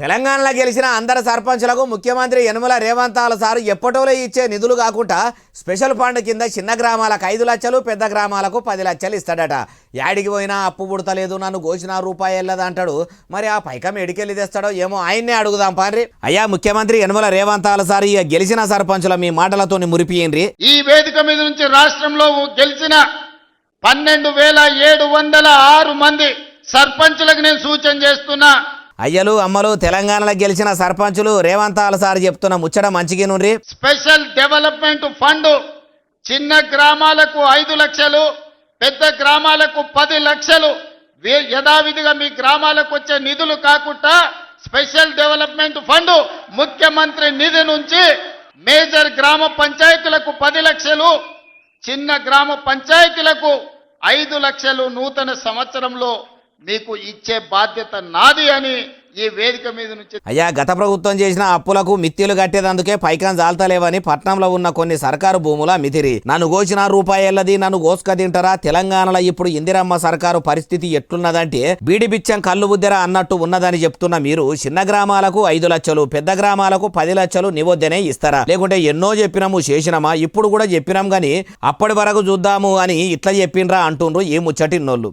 తెలంగాణలో గెలిచిన అందరు సర్పంచులకు ముఖ్యమంత్రి యనమల రేవంతాల సారు ఎప్పటోలో ఇచ్చే నిధులు కాకుండా స్పెషల్ ఫండ్ కింద చిన్న గ్రామాలకు 5 లక్షలు పెద్ద గ్రామాలకు 10 లక్షలు ఇస్తాడట. యాడికి పోయినా అప్పు పుడతలేదు, నన్ను గోచిన రూపాయి వెళ్ళదంటాడు. మరి ఆ పైకం ఎడికెళ్ళి తెస్తాడో ఏమో, ఆయన్నే అడుగుదాం పాండ్రి. అయ్యా ముఖ్యమంత్రి యనమల రేవంతాల సారు ఇక గెలిచిన సర్పంచుల మీ మాటలతో మురిపియండ్రి. ఈ వేదిక మీద నుంచి రాష్ట్రంలో గెలిచిన 12,706 మంది సర్పంచులకు నేను సూచన చేస్తున్నా. అయ్యలు అమ్మలు తెలంగాణలో గెలిచిన సర్పంచులు రేవంతాల సార్ చెప్తున్న ముచ్చట మంచిగానుండ్రి. స్పెషల్ డెవలప్మెంట్ ఫండ్ చిన్న గ్రామాలకు 5 లక్షలు, పెద్ద గ్రామాలకు 10 లక్షలు యథావిధిగా మీ గ్రామాలకు వచ్చే నిధులు కాకుండా స్పెషల్ డెవలప్మెంట్ ఫండ్ ముఖ్యమంత్రి నిధి నుంచి మేజర్ గ్రామ పంచాయతీలకు 10 లక్షలు, చిన్న గ్రామ పంచాయతీలకు 5 లక్షలు నూతన సంవత్సరంలో మీకు ఇచ్చే బాధ్యత నాది అని ఈ వేదిక మీద నుంచి. అయ్యా గత ప్రభుత్వం చేసిన అప్పులకు మిత్తిలు కట్టేదందుకే పైకం జాల్తలేవని పట్నంలో ఉన్న కొన్ని సర్కారు భూముల మితిరి. నన్ను గోచిన రూపాయలది నన్ను గోసుక తింటారా? తెలంగాణలో ఇప్పుడు ఇందిరమ్మ సర్కారు పరిస్థితి ఎట్లున్నదంటే బీడి బిచ్చం కళ్ళు బుద్దెర అన్నట్టు ఉన్నదని చెప్తున్న మీరు చిన్న గ్రామాలకు 5 లక్షలు, పెద్ద గ్రామాలకు 10 లక్షలు నివద్దనే ఇస్తారా? లేకుంటే ఎన్నో చెప్పినాము చేసినామా? ఇప్పుడు కూడా చెప్పినాం గాని అప్పటి వరకు చూద్దాము అని ఇట్లా చెప్పిండ్రా అంటుండ్రు ఈ ముచ్చటిన్నోళ్ళు.